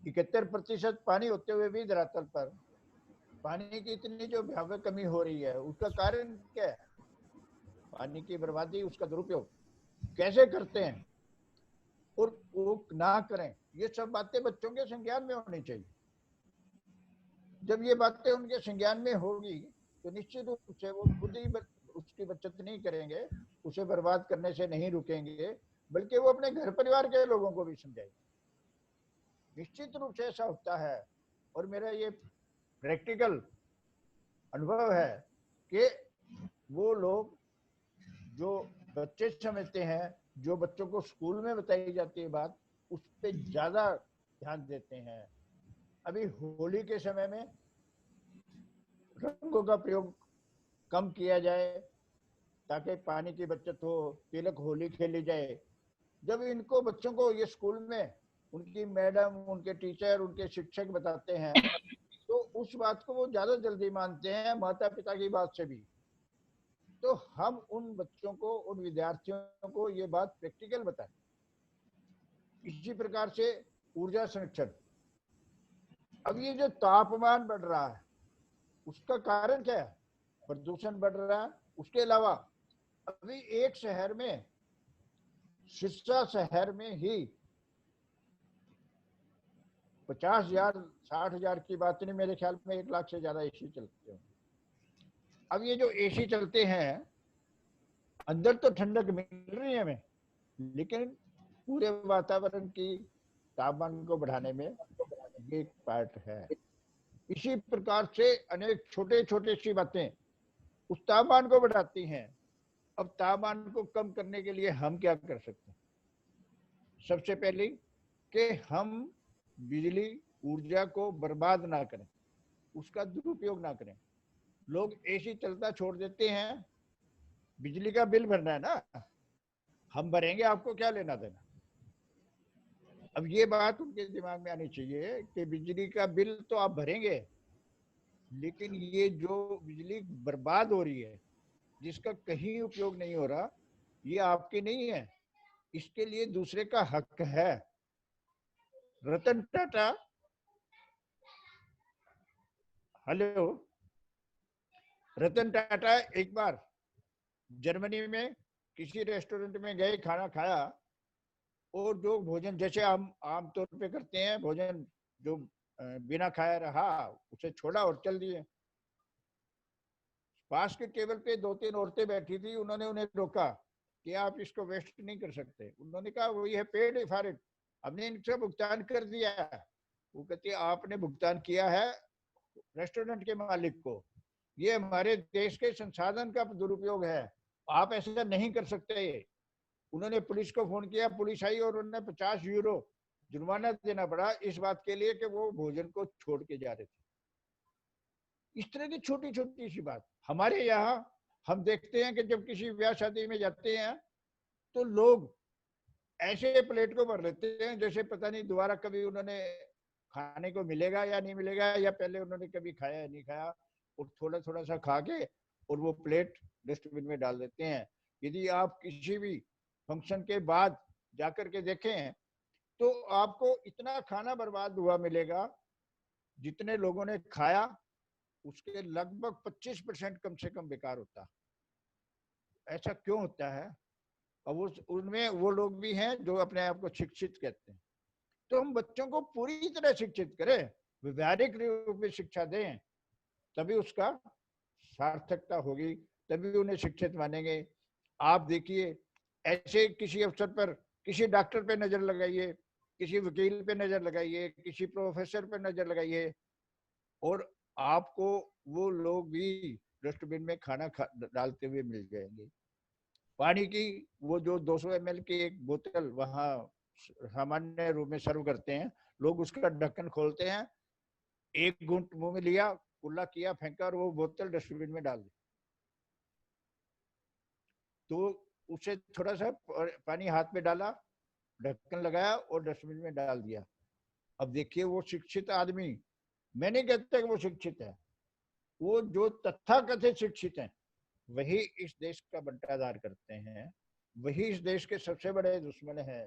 71% पानी होते हुए भी धरातल पर पानी की इतनी जो भयावह कमी हो रही है, उसका कारण क्या है? पानी की बर्बादी, उसका दुरुपयोग कैसे करते हैं और वो ना करें, ये सब बातें बच्चों के संज्ञान में होनी चाहिए। जब ये बातें उनके संज्ञान में होगी तो निश्चित रूप से वो खुद ही उसकी बचत नहीं करेंगे, उसे बर्बाद करने से नहीं रुकेंगे, बल्कि वो अपने घर परिवार के लोगों को भी समझाएंगे। निश्चित रूप से ऐसा होता है, और मेरा ये प्रैक्टिकल अनुभव है कि वो लोग जो बच्चे समझते हैं, जो बच्चों को स्कूल में बताई जाती है बात, उस पर ज्यादा ध्यान देते हैं। अभी होली के समय में रंगों का प्रयोग कम किया जाए ताकि पानी की बचत हो, तिलक होली खेली जाए। जब इनको बच्चों को ये स्कूल में उनकी मैडम, उनके टीचर, उनके शिक्षक बताते हैं, तो उस बात को वो ज्यादा जल्दी मानते हैं माता पिता की बात से भी। तो हम उन बच्चों को, उन विद्यार्थियों को ये बात प्रैक्टिकल बताएं। इसी प्रकार से ऊर्जा संरक्षण। अब ये जो तापमान बढ़ रहा है, उसका कारण क्या है? प्रदूषण बढ़ रहा है। उसके अलावा अभी एक शहर में, सिरसा शहर में ही 50,000 60,000 की बात नहीं, मेरे ख्याल में 1 लाख से ज्यादा एसी चलते हैं। अब ये जो एसी चलते हैं, अंदर तो ठंडक मिल रही है हमें, लेकिन पूरे वातावरण की तापमान को बढ़ाने में ये एक पार्ट है। इसी प्रकार से अनेक छोटे छोटे सी बातें उस तापमान को बढ़ाती हैं। अब तापमान को कम करने के लिए हम क्या कर सकते हैं? सबसे पहले कि हम बिजली, ऊर्जा को बर्बाद ना करें, उसका दुरुपयोग ना करें। लोग एसी चलता छोड़ देते हैं, बिजली का बिल भरना है ना, हम भरेंगे, आपको क्या लेना देना। अब ये बात उनके दिमाग में आनी चाहिए कि बिजली का बिल तो आप भरेंगे, लेकिन ये जो बिजली बर्बाद हो रही है, जिसका कहीं उपयोग नहीं हो रहा, ये आपकी नहीं है, इसके लिए दूसरे का हक है। रतन टाटा, हेलो, रतन टाटा एक बार जर्मनी में किसी रेस्टोरेंट में गए, खाना खाया, और जो भोजन जैसे हम आम तौर पे करते हैं, भोजन जो बिना खाया रहा उसे छोड़ा और चल दिए। पास के टेबल पे 2-3 औरतें बैठी थी, उन्होंने उन्हें रोका कि आप इसको वेस्ट नहीं कर सकते। उन्होंने कहा वही है पेड फॉर इट, हमने इनसे भुगतान कर दिया है। वो कहती है आपने भुगतान किया है रेस्टोरेंट के मालिक को, ये हमारे देश के संसाधन का दुरुपयोग है, आप ऐसा नहीं कर सकते। उन्होंने पुलिस को फोन किया, पुलिस आई और उन्हें 50 यूरो जुर्माना देना पड़ा इस बात के लिए कि वो भोजन को छोड़ के जा रहे थे। इस तरह की छोटी छोटी सी बात हमारे यहाँ हम देखते हैं कि जब किसी ब्याह शादी में जाते हैं तो लोग ऐसे प्लेट को भर लेते हैं जैसे पता नहीं दोबारा कभी उन्होंने खाने को मिलेगा या नहीं मिलेगा, या पहले उन्होंने कभी खाया या नहीं खाया, और थोड़ा थोड़ा सा खा के और वो प्लेट डस्टबिन में डाल देते हैं। यदि आप किसी भी फंक्शन के बाद जाकर के देखें तो आपको इतना खाना बर्बाद हुआ मिलेगा, जितने लोगों ने खाया उसके लगभग 25% कम से कम बेकार होता। ऐसा क्यों होता है? अब उनमें वो लोग भी हैं जो अपने आप को शिक्षित कहते हैं। तो हम बच्चों को पूरी तरह शिक्षित करें, व्यवहारिक रूप में शिक्षा दें, तभी उसका सार्थकता होगी, तभी उन्हें शिक्षित मानेंगे। आप देखिए, ऐसे किसी अवसर पर किसी डॉक्टर पे नजर लगाइए, किसी वकील पे नजर लगाइए, किसी प्रोफेसर पे नजर लगाइए, और आपको वो लोग भी डस्टबिन में खाना डालते हुए मिल जाएंगे। पानी की वो जो 200 ml की एक बोतल वहाँ सामान्य रूप में सर्व करते हैं, लोग उसका ढक्कन खोलते हैं, एक घूंट मुंह में लिया, कुल्ला किया, फेंका, और वो बोतल डस्टबिन में डाल दी। तो उसे थोड़ा सा पानी हाथ में डाला, ढक्कन लगाया और डस्टबिन में डाल दिया। अब देखिए वो शिक्षित आदमी, मैं नहीं कहता कि वो शिक्षित है, वो जो तथाकथित शिक्षित हैं वही इस देश का बंटाधार करते हैं, वही इस देश के सबसे बड़े दुश्मन हैं।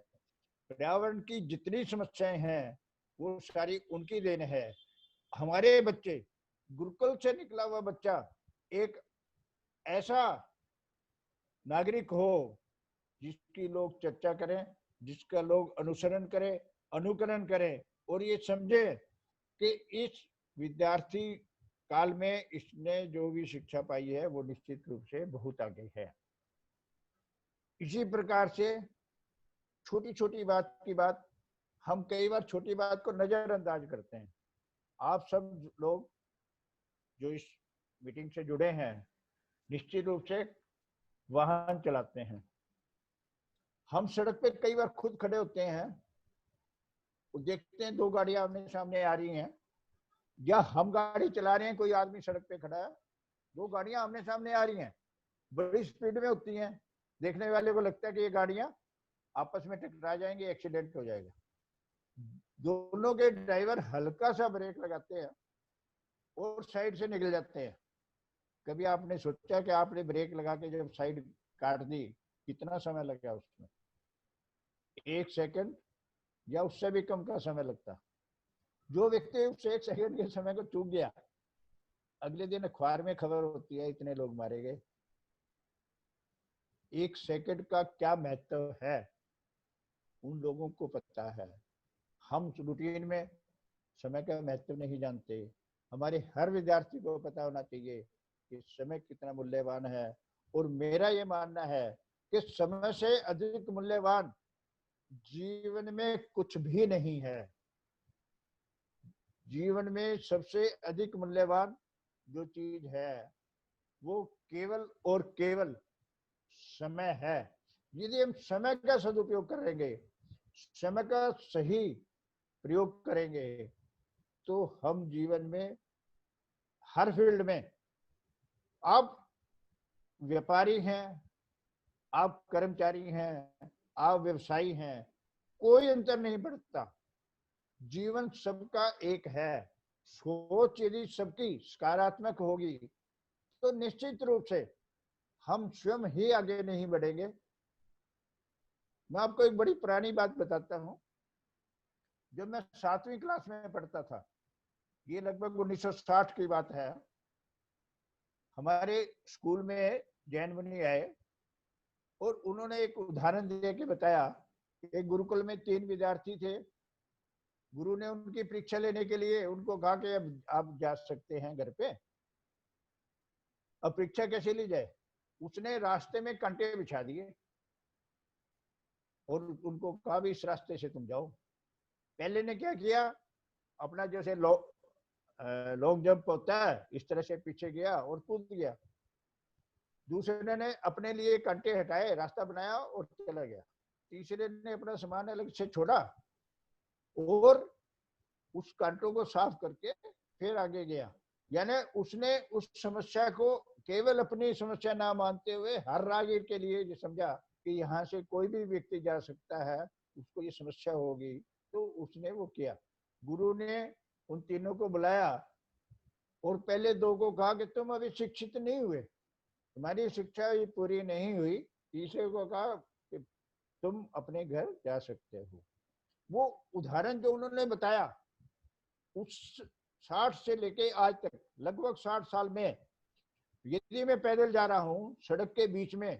पर्यावरण की जितनी समस्याएं हैं वो सारी उनकी देन है। हमारे बच्चे, गुरुकुल से निकला हुआ बच्चा एक ऐसा नागरिक हो जिसकी लोग चर्चा करें, जिसका लोग अनुसरण करें, अनुकरण करें, और ये समझे कि इस विद्यार्थी काल में इसने जो भी शिक्षा पाई है वो निश्चित रूप से बहुत आगे है। इसी प्रकार से छोटी छोटी बात की बात, हम कई बार छोटी बात को नजरअंदाज करते हैं। आप सब लोग जो इस मीटिंग से जुड़े हैं निश्चित रूप से वाहन चलाते हैं। हम सड़क पे कई बार खुद खड़े होते हैं, देखते हैं दो गाड़ियां आमने सामने आ रही हैं, या हम गाड़ी चला रहे हैं, कोई आदमी सड़क पे खड़ा है, दो गाड़ियां आमने सामने आ रही हैं, बड़ी स्पीड में होती हैं, देखने वाले को लगता है कि ये गाड़ियां आपस में टकरा जाएंगे, एक्सीडेंट हो जाएगा। दोनों के ड्राइवर हल्का सा ब्रेक लगाते हैं और साइड से निकल जाते हैं। कभी आपने सोचा कि आपने ब्रेक लगा के जब साइड काट दी कितना समय लगा उसमें? 1 सेकंड या उससे भी कम का समय लगता। जो व्यक्ति उस 1 सेकंड के समय को चूक गया, अगले दिन अखबार में खबर होती है इतने लोग मारे गए। 1 सेकंड का क्या महत्व है उन लोगों को पता है। हम रूटीन में समय का महत्व नहीं जानते। हमारे हर विद्यार्थी को पता होना चाहिए कि समय कितना मूल्यवान है, और मेरा ये मानना है कि समय से अधिक मूल्यवान जीवन में कुछ भी नहीं है। जीवन में सबसे अधिक मूल्यवान जो चीज है वो केवल और केवल समय है। यदि हम समय का सदुपयोग करेंगे, समय का सही प्रयोग करेंगे, तो हम जीवन में हर फील्ड में, आप व्यापारी हैं, आप कर्मचारी हैं, आप व्यवसायी हैं, कोई अंतर नहीं पड़ता। जीवन सबका एक है। सोच यदि सबकी सकारात्मक होगी तो निश्चित रूप से हम स्वयं ही आगे नहीं बढ़ेंगे। मैं आपको एक बड़ी पुरानी बात बताता हूं। जब मैं 7वीं क्लास में पढ़ता था, ये लगभग 1960 की बात है, हमारे स्कूल में जैन मुनि आए और उन्होंने एक उदाहरण दे के बताया। एक गुरुकुल में 3 विद्यार्थी थे। गुरु ने उनकी परीक्षा लेने के लिए उनको कहा कि अब आप जा सकते हैं घर पे। अब परीक्षा कैसे ली जाए? उसने रास्ते में कांटे बिछा दिए और उनको कहा भी इस रास्ते से तुम जाओ। पहले ने क्या किया, अपना जैसे लॉन्ग जंप होता है इस तरह से पीछे गया और कूद गया। दूसरे ने अपने लिए कांटे हटाए, रास्ता बनाया और चला गया। तीसरे ने अपना सामान अलग से छोड़ा और उस कांटों को साफ करके फिर आगे गया। यानी उसने उस समस्या को केवल अपनी समस्या ना मानते हुए हर राहगीर के लिए ये समझा कि यहाँ से कोई भी व्यक्ति जा सकता है, उसको ये समस्या होगी, तो उसने वो किया। गुरु ने उन तीनों को बुलाया और पहले 2 को कहा कि तुम अभी शिक्षित नहीं हुए, तुम्हारी शिक्षा ये पूरी नहीं हुई। तीसरे को कहा कि तुम अपने घर जा सकते हो। वो उदाहरण जो उन्होंने बताया, उस 60 से लेके आज तक लगभग 60 साल में यदि मैं पैदल जा रहा हूँ सड़क के बीच में,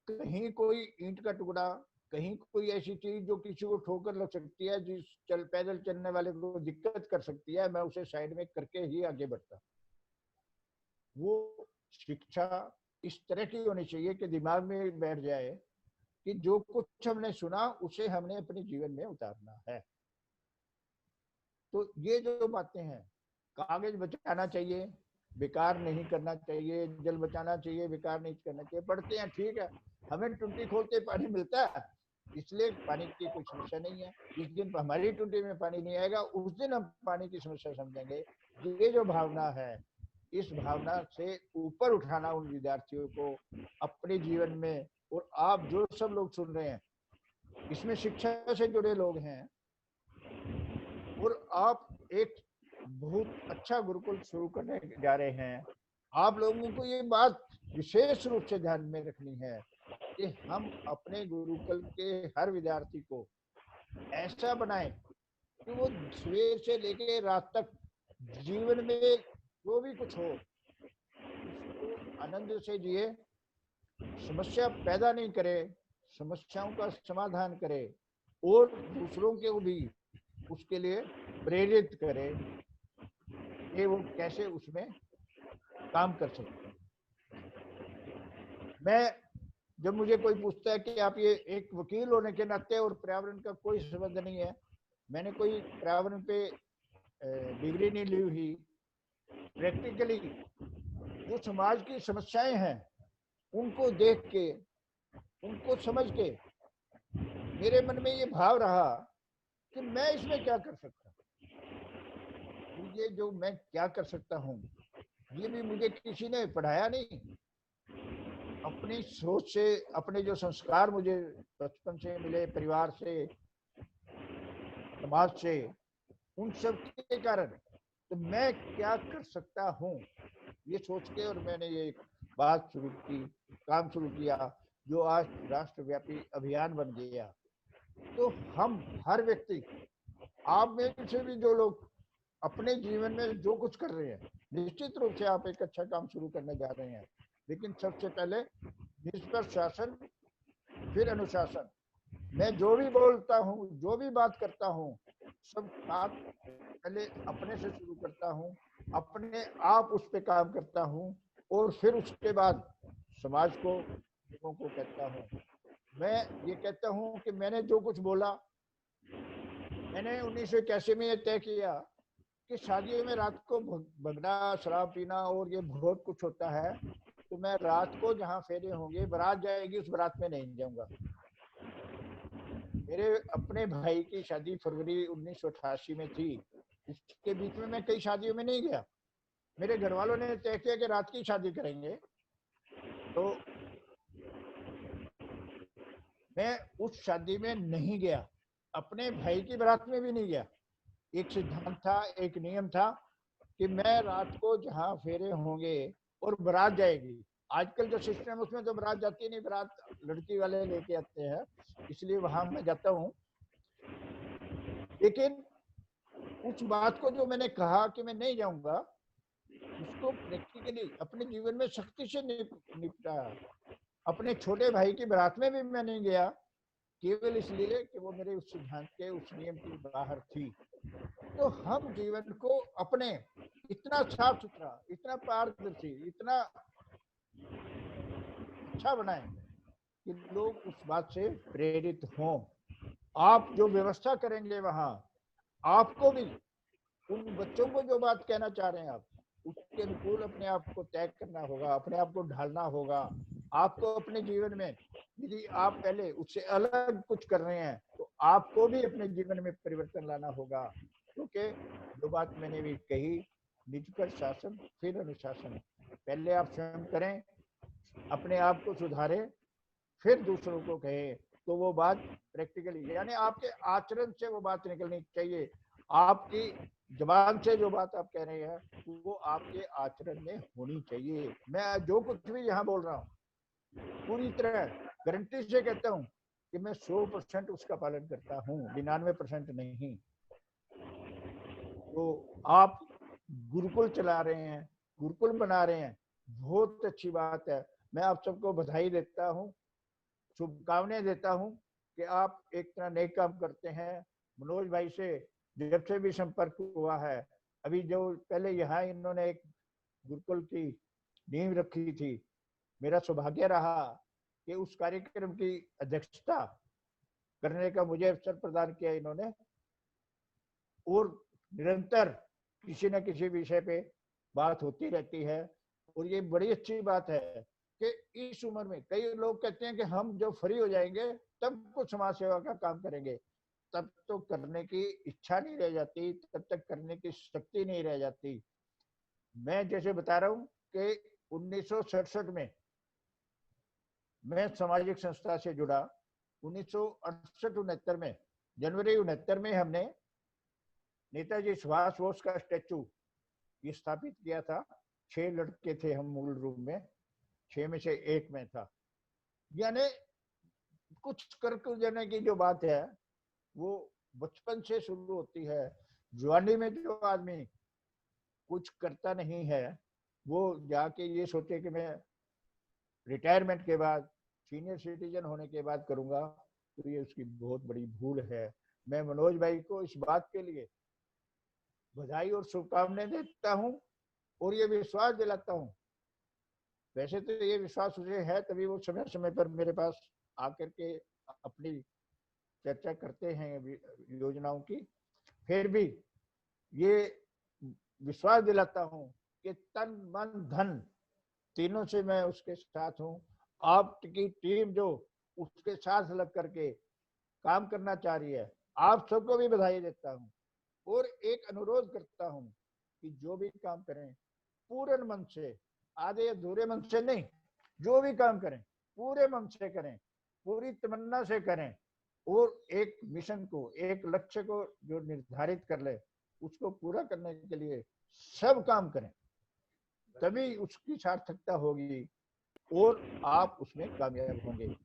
कहीं कोई ईंट का टुकड़ा, कहीं कोई ऐसी चीज जो किसी को ठोकर लग सकती है, जिस पैदल चलने वाले को दिक्कत कर सकती है, मैं उसे साइड में करके ही आगे बढ़ता। वो शिक्षा इस तरह की होनी चाहिए कि दिमाग में बैठ जाए कि जो कुछ हमने सुना उसे हमने अपने जीवन में उतारना है। तो ये जो बातें हैं, कागज बचाना चाहिए, बेकार नहीं करना चाहिए, जल बचाना चाहिए, बेकार नहीं करना चाहिए। पढ़ते हैं ठीक है, हमें टुंटी खोलते पानी मिलता है, इसलिए पानी की कोई समस्या नहीं है। जिस दिन हमारी टुंटी में पानी नहीं आएगा उस दिन हम पानी की समस्या समझेंगे। ये जो भावना है, इस भावना से ऊपर उठाना उन विद्यार्थियों को अपने जीवन में। और आप जो सब लोग सुन रहे हैं इसमें शिक्षा से जुड़े लोग हैं, और आप एक बहुत अच्छा गुरुकुल शुरू करने जा रहे हैं। आप लोगों को ये बात विशेष रूप से ध्यान में रखनी है कि हम अपने गुरुकुल के हर विद्यार्थी को ऐसा बनाएं कि वो सवेर से लेके रात तक जीवन में जो भी कुछ हो उसको आनंद से जिए, समस्या पैदा नहीं करे, समस्याओं का समाधान करे और दूसरों को भी उसके लिए प्रेरित करे कि वो कैसे उसमें काम कर सकते हैं। मैं जब मुझे कोई पूछता है कि आप ये एक वकील होने के नाते और पर्यावरण का कोई संबंध नहीं है, मैंने कोई पर्यावरण पे डिग्री नहीं ली हुई, प्रैक्टिकली जो समाज की समस्याएं हैं उनको देख के, उनको समझ के मेरे मन में ये भाव रहा कि मैं इसमें क्या कर सकता हूँ, ये जो मैं क्या कर सकता हूँ ये भी मुझे किसी ने पढ़ाया नहीं, अपनी सोच से, अपने जो संस्कार मुझे बचपन से मिले, परिवार से, समाज से, उन सब के कारण तो मैं क्या कर सकता हूँ ये सोच के और मैंने ये बात शुरू की, काम शुरू किया, जो आज राष्ट्रव्यापी अभियान बन गया। तो हम हर व्यक्ति, आप में से भी जो लोग अपने जीवन में जो कुछ कर रहे हैं, निश्चित रूप से आप एक अच्छा काम शुरू करने जा रहे हैं, लेकिन सबसे पहले निष्पक्ष शासन, फिर अनुशासन। मैं जो भी बोलता हूँ, जो भी बात करता हूँ, सब बात पहले अपने से शुरू करता हूँ, अपने आप उस पर काम करता हूँ और फिर उसके बाद समाज को, लोगों को कहता हूँ। मैं ये कहता हूँ कि मैंने जो कुछ बोला, मैंने 1981 में ये तय किया कि शादियों में रात को भगना, शराब पीना और ये बहुत कुछ होता है, तो मैं रात को जहाँ फेरे होंगे, बारात जाएगी, उस बारात में नहीं जाऊंगा। मेरे अपने भाई की शादी फरवरी 1988 में थी, इसके बीच में मैं कई शादियों में नहीं गया। मेरे घर वालों ने तय किया कि रात की शादी करेंगे, तो मैं उस शादी में नहीं गया, अपने भाई की बारात में भी नहीं गया। एक सिद्धांत था, एक नियम था कि मैं रात को जहाँ फेरे होंगे और बारात जाएगी, आजकल जो सिस्टम है उसमें तो बारात जाती नहीं, बारात लड़की वाले लेके आते हैं, इसलिए वहां मैं जाता हूँ। लेकिन उस बात को जो मैंने कहा कि मैं नहीं जाऊंगा, उसको प्रैक्टिकली अपने जीवन में सख्ती से निपटा। अपने छोटे भाई की बारात में भी मैं नहीं गया, केवल इसलिए कि वो मेरे उस सिद्धांत के, उस नियम की बाहर थी। तो हम जीवन को अपने इतना साफ सुथरा, इतना पारदर्शी, इतना अच्छा बनाएं कि लोग उस बात से प्रेरित हों। आप जो व्यवस्था करेंगे वहां, आपको भी उन बच्चों को जो बात कहना चाह रहे हैं आप, उसके अनुकूल अपने आप को तय करना होगा, अपने आप को ढालना होगा। आपको अपने जीवन में यदि आप पहले उससे अलग कुछ कर रहे हैं तो आपको भी अपने जीवन में परिवर्तन लाना होगा, क्योंकि जो बात मैंने भी कही, निष्पक्ष शासन फिर अनुशासन। पहले आप स्वयं करें, अपने आप को सुधारें, फिर दूसरों को कहे, तो वो बात प्रैक्टिकली, यानी आपके आचरण से वो बात निकलनी चाहिए। आपकी जबान से जो बात आप कह रहे हैं वो आपके आचरण में होनी चाहिए। मैं जो कुछ भी यहाँ बोल रहा हूँ पूरी तरह गारंटी से कहता हूँ कि मैं 100% उसका पालन करता हूँ, 99% नहीं। तो आप गुरुकुल चला रहे हैं, गुरुकुल बना रहे हैं, बहुत अच्छी बात है। मैं आप सबको बधाई देता हूँ, शुभकामनाएं देता हूं कि आप एक तरह नए काम करते हैं। मनोज भाई से जब से भी संपर्क हुआ है, अभी जो पहले यहाँ इन्होंने एक गुरुकुल की नींव रखी थी, मेरा सौभाग्य रहा कि उस कार्यक्रम की अध्यक्षता करने का मुझे अवसर प्रदान किया इन्होंने, और निरंतर किसी न किसी विषय पे बात होती रहती है। और ये बड़ी अच्छी बात है कि इस उम्र में कई लोग कहते हैं कि हम जब फ्री हो जाएंगे तब कुछ समाज सेवा का काम करेंगे, तब तो करने की इच्छा नहीं रह जाती, तब तक करने की शक्ति नहीं रह जाती। मैं जैसे बता रहा हूँ कि 1967 में मैं सामाजिक संस्था से जुड़ा, 1968-69 में, जनवरी 69 में हमने नेताजी सुभाष बोस का स्टैचू ये स्थापित किया था। 6 लड़के थे हम मूल रूप में, 6 में से एक में था। यानी कुछ कर जाने की जो बात है वो बचपन से शुरू होती है। जवानी में जो आदमी कुछ करता नहीं है, वो जाके ये सोचे कि मैं रिटायरमेंट के बाद, सीनियर सिटीजन होने के बाद करूंगा, तो ये उसकी बहुत बड़ी भूल है। मैं मनोज भाई को इस बात के लिए बधाई और शुभकामनाएं देता हूं और ये विश्वास दिलाता हूं। वैसे तो ये विश्वास उसे है, तभी वो समय समय पर मेरे पास आकर के अपनी चर्चा करते हैं योजनाओं की। फिर भी ये विश्वास दिलाता हूं कि तन मन धन तीनों से मैं उसके साथ हूं। आपकी टीम जो उसके साथ लग करके काम करना चाह रही है, आप सबको भी बधाई देता हूं और एक अनुरोध करता हूं कि जो भी काम करें पूर्ण मन से, आधे अधूरे मन से नहीं, जो भी काम करें पूरे मन से करें, पूरी तमन्ना से करें और एक मिशन को, एक लक्ष्य को जो निर्धारित कर ले, उसको पूरा करने के लिए सब काम करें, तभी उसकी सार्थकता होगी और आप उसमें कामयाब होंगे।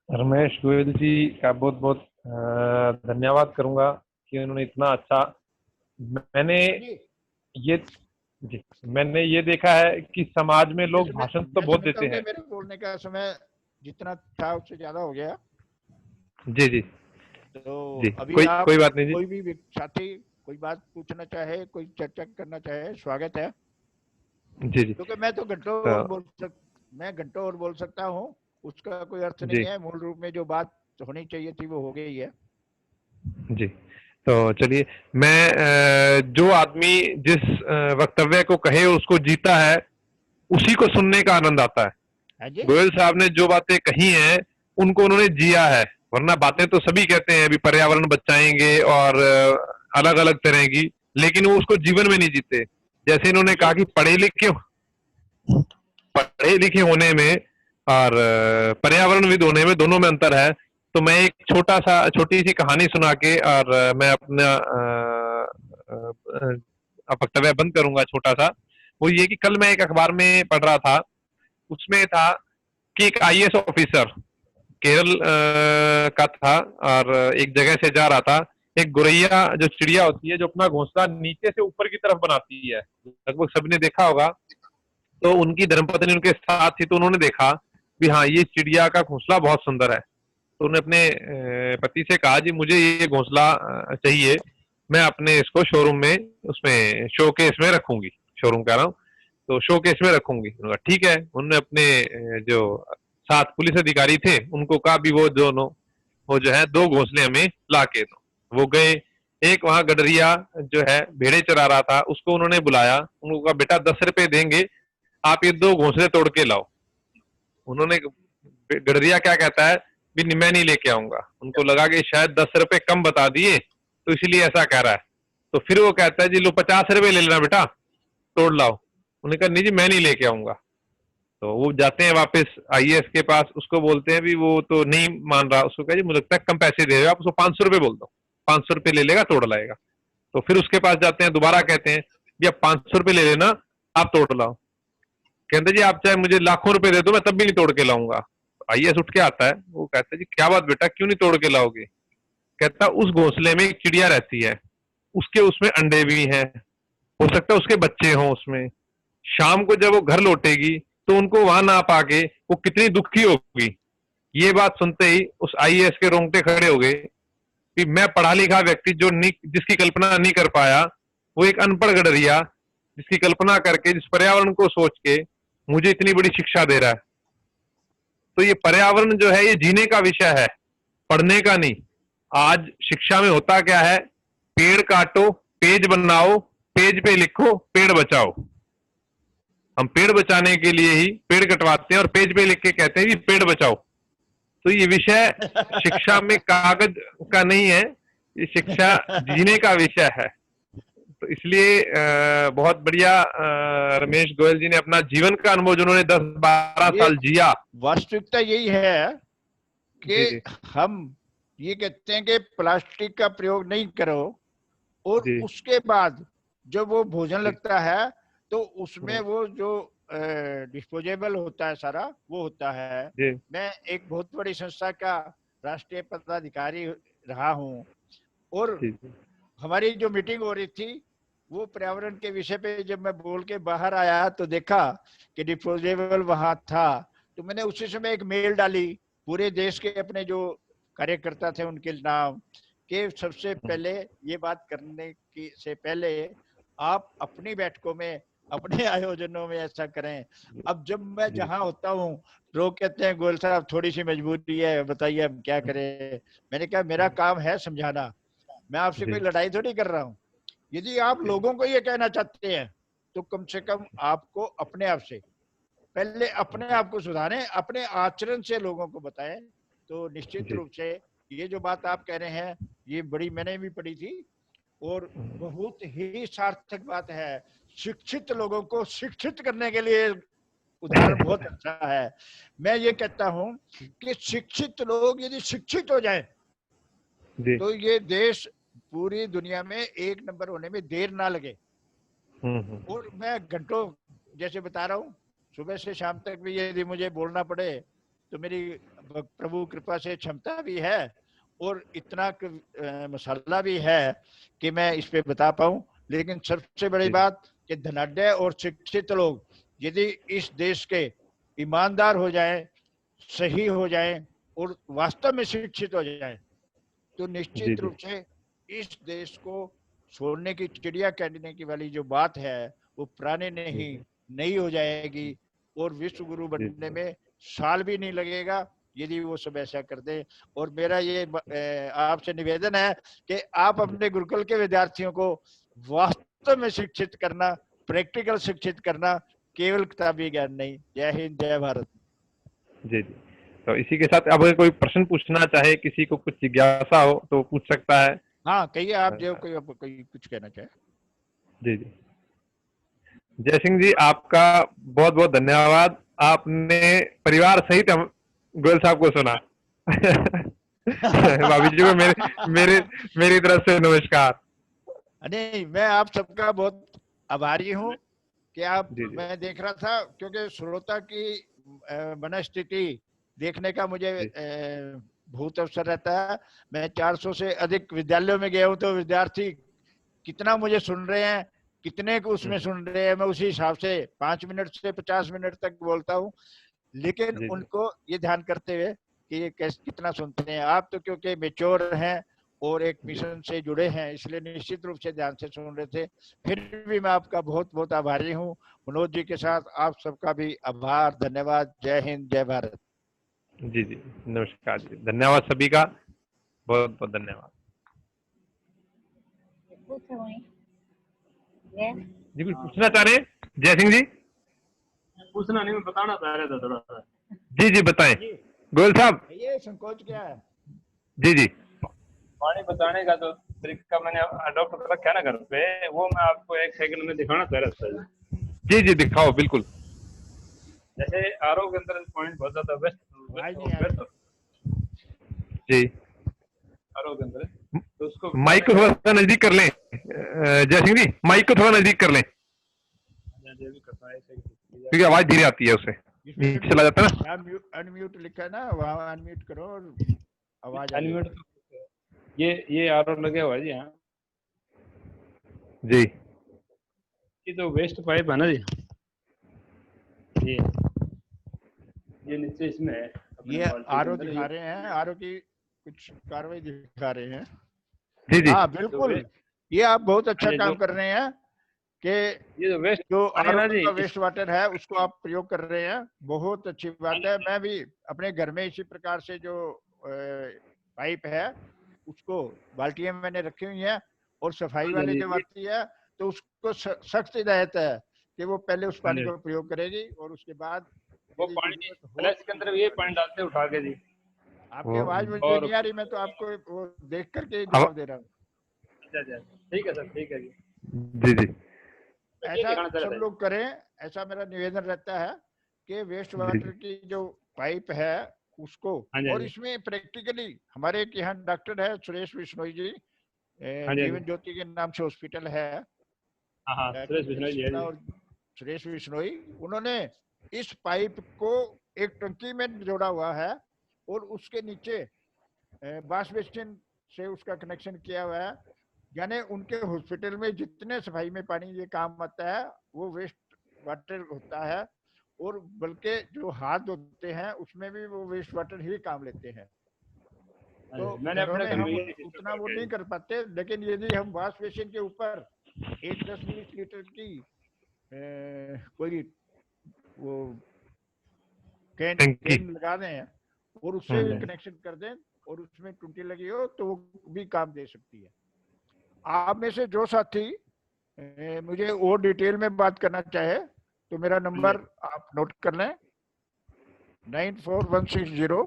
रमेश गोयल जी का बहुत बहुत धन्यवाद करूंगा कि उन्होंने इतना अच्छा, मैंने ये जी मैंने ये देखा है कि समाज में लोग भाषण तो बहुत देते हैं। मेरे बोलने का समय जितना था उससे ज्यादा हो गया। जी जी तो जी, अभी आप कोई बात नहीं जी। कोई भी साथी कोई बात पूछना चाहे, कोई चर्चा करना चाहे, स्वागत है। जी जी, क्योंकि मैं तो घंटों और बोल सकता हूँ, उसका कोई अर्थ नहीं है। मूल रूप में जो बात होनी चाहिए थी वो हो गई है। जी, तो चलिए, मैं जो आदमी जिस वक्तव्य को कहे उसको जीता है, उसी को सुनने का आनंद आता है। गोयल साहब ने जो बातें कही हैं उनको उन्होंने जिया है, वरना बातें तो सभी कहते हैं अभी पर्यावरण बचाएंगे और अलग अलग तरह की, लेकिन वो उसको जीवन में नहीं जीते। जैसे इन्होंने कहा कि पढ़े लिखे होने में और पर्यावरणविद होने में, दोनों में अंतर है। तो मैं एक छोटी सी कहानी सुना के और मैं अपना वक्तव्य बंद करूंगा छोटा सा। वो ये कि कल मैं एक अखबार में पढ़ रहा था, उसमें था कि एक आईएएस ऑफिसर केरल का था और एक जगह से जा रहा था। एक गोरैया जो चिड़िया होती है, जो अपना घोंसला नीचे से ऊपर की तरफ बनाती है, लगभग सबने देखा होगा। तो उनकी धर्मपत्नी उनके साथ थी, तो उन्होंने देखा भी हाँ, ये चिड़िया का घोंसला बहुत सुंदर है। तो उन्होंने अपने पति से कहा जी मुझे ये घोंसला चाहिए, मैं अपने इसको शोरूम में, उसमें शोकेस में रखूंगी, शोरूम कह रहा हूँ, तो शोकेस में रखूंगी। उन्होंने कहा ठीक है। उन्होंने अपने जो साथ पुलिस अधिकारी थे उनको कहा भी वो दोनों, वो जो है 2 घोंसले हमें ला के दो। वो गए, एक वहां गडरिया जो है भेड़े चरा रहा था, उसको उन्होंने बुलाया, उनको कहा बेटा 10 रुपए देंगे, आप ये 2 घोंसले तोड़ के लाओ। उन्होंने, गडरिया क्या कहता है भी मैं नहीं लेके आऊंगा। उनको लगा कि शायद 10 रुपए कम बता दिए तो इसलिए ऐसा कह रहा है। तो फिर वो कहता है जी लो 50 रुपए ले लेना बेटा, तोड़ लाओ। उन्होंने कहा नहीं जी मैं नहीं लेके आऊंगा। तो वो जाते हैं वापस आईएएस के पास, उसको बोलते हैं भी वो तो नहीं मान रहा। उसको कहा जी मुझे लगता है कम पैसे दे रहे हो आप, उसको 500 रुपए बोल दो, 500 रुपए ले लेगा, तोड़ लाएगा। तो फिर उसके पास जाते हैं, दोबारा कहते हैं जी आप 500 रुपए ले लेना, आप तोड़ लाओ। कहते जी आप चाहे मुझे लाखों रुपए दे दो, मैं तब भी नहीं तोड़ के लाऊंगा। आईएएस उठ के आता है, वो कहता है जी क्या बात बेटा, क्यों नहीं तोड़ के लाओगे? कहता उस घोंसले में एक चिड़िया रहती है, उसके उसमें अंडे भी हैं, हो सकता है उसके बच्चे हों उसमें। शाम को जब वो घर लौटेगी तो उनको वहां ना पाके वो कितनी दुखी होगी। ये बात सुनते ही उस आईएएस के रोंगटे खड़े हो गए कि मैं पढ़ा लिखा व्यक्ति जो जिसकी कल्पना नहीं कर पाया, वो एक अनपढ़ गडरिया जिसकी कल्पना करके, जिस पर्यावरण को सोच के मुझे इतनी बड़ी शिक्षा दे रहा है। तो ये पर्यावरण जो है ये जीने का विषय है, पढ़ने का नहीं। आज शिक्षा में होता क्या है, पेड़ काटो, पेज बनाओ, पेज पे लिखो पेड़ बचाओ। हम पेड़ बचाने के लिए ही पेड़ कटवाते हैं और पेज पे लिख के कहते हैं कि पेड़ बचाओ। तो ये विषय शिक्षा में कागज का नहीं है, ये शिक्षा जीने का विषय है। तो इसलिए बहुत बढ़िया रमेश गोयल जी ने अपना जीवन का अनुभव जो उन्होंने 10-12 साल जिया। वास्तविकता यही है कि हम ये कहते हैं कि प्लास्टिक का प्रयोग नहीं करो, और उसके बाद जब वो भोजन लगता है तो उसमें वो जो डिस्पोजेबल होता है सारा, वो होता है। जी मैं एक बहुत बड़ी संस्था का राष्ट्रीय पदाधिकारी रहा हूँ, और जी जी हमारी जो मीटिंग हो रही थी वो पर्यावरण के विषय पे जब मैं बोल के बाहर आया तो देखा कि डिस्पोजेबल वहां था। तो मैंने उसी समय एक मेल डाली पूरे देश के अपने जो कार्यकर्ता थे उनके नाम, कि सबसे पहले ये बात करने की से पहले आप अपनी बैठकों में, अपने आयोजनों में ऐसा करें। अब जब मैं जी जहां होता हूँ, लोग कहते हैं गोयल साहब थोड़ी सी मजबूरी है, बताइए अब क्या करें। मैंने कहा मेरा काम है समझाना, मैं आपसे जी कोई लड़ाई थोड़ी कर रहा हूँ। यदि आप लोगों को ये कहना चाहते हैं तो कम से कम आपको अपने आप से पहले अपने आप को सुधारें, अपने आचरण से लोगों को बताएं। तो निश्चित जी रूप से ये जो बात आप कह रहे हैं ये बड़ी मैंने भी पढ़ी थी, और बहुत ही सार्थक बात है। शिक्षित लोगों को शिक्षित करने के लिए उदाहरण बहुत अच्छा है। मैं ये कहता हूं कि शिक्षित लोग यदि शिक्षित हो जाएं जी तो ये देश पूरी दुनिया में एक नंबर होने में देर ना लगे। हम्म। और मैं घंटों जैसे बता रहा हूँ, सुबह से शाम तक भी यदि मुझे बोलना पड़े तो मेरी प्रभु कृपा से क्षमता भी है, और इतना मसाला भी है कि मैं इस पे बता पाऊं। लेकिन सबसे बड़ी जी बात कि धनाढ्य और शिक्षित लोग यदि इस देश के ईमानदार हो जाएं, सही हो जाएं, और वास्तव में शिक्षित हो जाएं, तो जी निश्चित जी रूप से इस देश को छोड़ने की, चिड़िया कहने की वाली जो बात है वो पुराने जी नहीं नई हो जाएगी, और विश्व गुरु जी बनने में साल भी नहीं लगेगा यदि वो सब ऐसा कर दे। और मेरा ये आपसे निवेदन है कि आप अपने गुरुकुल के विद्यार्थियों को वास्तव में शिक्षित करना, प्रैक्टिकल शिक्षित करना, केवल किताबी ज्ञान नहीं। जय हिंद, जय भारत। जी जी। तो इसी के साथ अब अगर कोई प्रश्न पूछना चाहे, किसी को कुछ जिज्ञासा हो तो पूछ सकता है। हाँ कहिए, आप जो कोई कुछ कहना चाहे। जी जी। जय सिंह जी, आपका बहुत बहुत धन्यवाद। आपने परिवार सहित हम गोयल साहब को सुना। भाभी जी को मेरे मेरे मेरी तरफ से नमस्कार। नहीं, मैं आप सबका बहुत आभारी हूँ कि आप, जी जी मैं देख रहा था क्योंकि श्रोता की मनस्थिति देखने का मुझे जी बहुत अवसर रहता है। मैं 400 से अधिक विद्यालयों में गया हूँ, तो विद्यार्थी कितना मुझे सुन रहे हैं, कितने को उसमें सुन रहे हैं, मैं उसी हिसाब से 5 मिनट से 50 मिनट तक बोलता हूँ। लेकिन जी जी उनको ये ध्यान करते हुए कि ये कैसे कितना सुनते हैं। आप तो क्योंकि मेच्योर हैं और एक जी मिशन से जुड़े हैं, इसलिए निश्चित रूप से ध्यान से सुन रहे थे। फिर भी मैं आपका बहुत बहुत आभारी हूँ। मनोज जी के साथ आप सबका भी आभार, धन्यवाद। जय हिंद, जय भारत। जी जी। नमस्कार जी, धन्यवाद सभी का, बहुत बहुत धन्यवाद। जी कुछ पूछना चाह रहे हैं जय सिंह जी? पूछना नहीं, मैं बताना चाह रहा था थोड़ा सा। जी जी बताएं जी गोयल साहब। ये संकोच क्या है? जी जी पानी बताने का जो तरीका मैंने अडॉप्ट कर रखा है ना घर पे, वो मैं आपको एक सेकंड में दिखाना चाह रहा था। जी जी दिखाओ बिल्कुल। जैसे आरओ के अंदर पॉइंट बहुत ज्यादा आवाज नहीं आ वेस्ट रही। जी आरओ के अंदर, तो उसको माइक बताने को का थोड़ा सा नजदीक कर लें। जय सिंह जी माइक को थोड़ा नजदीक कर लें, जो भी करता है ऐसे क्योंकि आवाज धीरे आती है उससे, इसमें नीचे चला जाता है ना। अनम्यूट लिखा है ना, वहाँ अनम्यूट करो और आवाज आ एनिमेट। जाएगी। ये आरओ लगे हुआ है जी यहाँ। जी ये तो वेस्ट पाइप है ना जी, ये नीचे इसमें है अपने ये बाल्टी के आरओ अंदर। दिखा रहे हैं, आरओ की कुछ कार्रवाई दिखा रहे हैं। जी जी हाँ जो बिल्कुल, वेस्ट, ये आप बहुत अच्छा जो काम कर रहे हैं कि ये जो वेस्ट जो पानी है आरओ ना जी, का वेस्ट वाटर है उसको आप प्रयोग कर रहे हैं, बहुत अच्छी बात है। मैं भी अपने घर में इसी प्रकार से जो पाइप है उसको बाल्टियां मैंने रखी हुई हैं, और सफाई वाले जब आती है तो उसको सख्त हिदायत है कि वो पहले उस पानी को प्रयोग करेगी, और उसके बाद वो यदि पानी जरूरत हो फ्लैश के तो अंदर दूसरा ये पानी। पानी डालते उठा के जी। आपकी आवाज मुझे और नहीं आ रही, मैं तो आपको वो देख करके ही अब जवाब दे रहा हूँ। अच्छा अच्छा, ठीक है सर, ठीक है जी। जी जी मैं ये ऐसा दिखाना चाह सब रहा था। लोग करें, ऐसा मेरा निवेदन रहता है कि वेस्ट जी वाटर की जो पाइप है उसको, हाँ जी, हाँ और जी, इसमें प्रैक्टिकली हमारे एक यहाँ डॉक्टर है सुरेश बिश्नोई जी, हाँ जी, हाँ जीवन जी, ज्योति के नाम से हॉस्पिटल है, हाँ हाँ, डॉक्टर सुरेश बिश्नोई सुरेश जी है का, जी। और सुरेश बिश्नोई, उन्होंने इस पाइप को एक टंकी में जोड़ा हुआ है और उसके नीचे वॉश बेसिन से उसका कनेक्शन किया हुआ है। यानी उनके हॉस्पिटल में जितने सफाई में पानी ये काम आता है वो वेस्ट वाटर होता है, और बल्कि जो हाथ धोते हैं उसमें भी वो वेस्ट वाटर ही काम लेते हैं। तो मैंने अपने घरों में घर हम में ये system उतना वो करके- नहीं कर पाते, लेकिन यदि हम वॉश बेसिन के ऊपर एक 10-20 लीटर की कोई वो टंकी। कैन लगा दें और उससे हम्म। कनेक्शन कर दें और उसमें टूटी लगी हो तो वो भी काम दे सकती है। आप में से जो साथी मुझे और डिटेल में बात करना चाहे तो मेरा नंबर आप नोट कर लें, 94160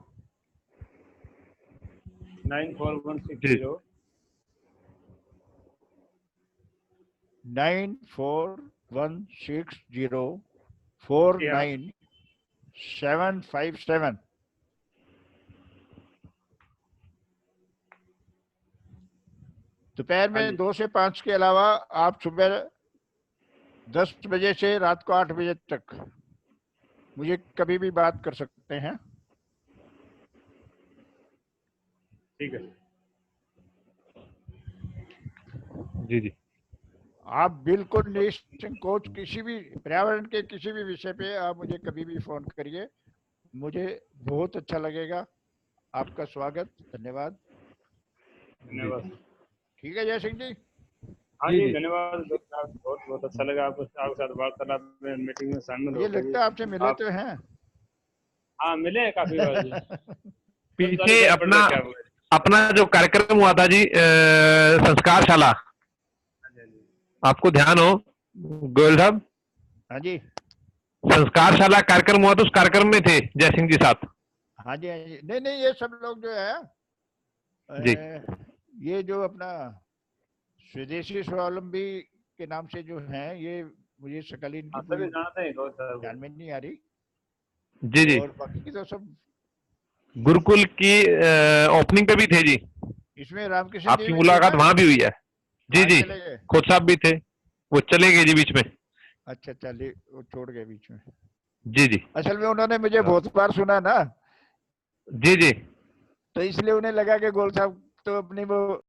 94160 94160 49757। दोपहर में 2 से 5 के अलावा आप सुबह 10 बजे से रात को 8 बजे तक मुझे कभी भी बात कर सकते हैं। ठीक है जी जी। आप बिल्कुल निसंकोच किसी भी पर्यावरण के किसी भी विषय पे आप मुझे कभी भी फोन करिए, मुझे बहुत अच्छा लगेगा। आपका स्वागत, धन्यवाद। धन्यवाद। ठीक है जय सिंह जी। हाँ जी, जी जी। धन्यवाद डॉक्टर साहब, बहुत बहुत अच्छा लगा आपके साथ वार्तालाप में, मीटिंग में शामिल मुझे होकर लगता है आपसे मिले आप तो हैं। हाँ मिले हैं काफी बार जी। पीछे घर पड़ अपना रखे हैं आपके। अपना जो कार्यक्रम हुआ था जी, संस्कारशाला, हाँ जी, हाँ जी। आपको ध्यान हो गोयल साहब? हाँ जी संस्कारशाला कार्यक्रम हुआ तो उस कार्यक्रम में थे जय सिंह जी साथ। हाँ जी हाँ जी। नहीं नहीं, ये सब लोग जो है जी। ये जो अपना स्वदेशी स्वावलंबी के नाम से जो हैं, ये मुझे शकल इनकी हाँ पूरी सभी जानते हैं बहुत सारे ध्यान में नहीं आ रही, जी जी। और बाकी तो सब गुरुकुल की ओपनिंग पे भी थे जी, इसमें रामकृष्ण जी आपकी भी थे मुलाकात ना? वहां भी हुई है। जी आज जी, चले गए? खोत साहब भी थे, वो चले गए जी बीच में। अच्छा चलिए, वो छोड़ गए बीच में। जी जी। असल में उन्होंने मुझे बहुत बार सुना ना, जी जी। तो इसलिए उन्हें लगा कि गोल साहब तो अपनी वो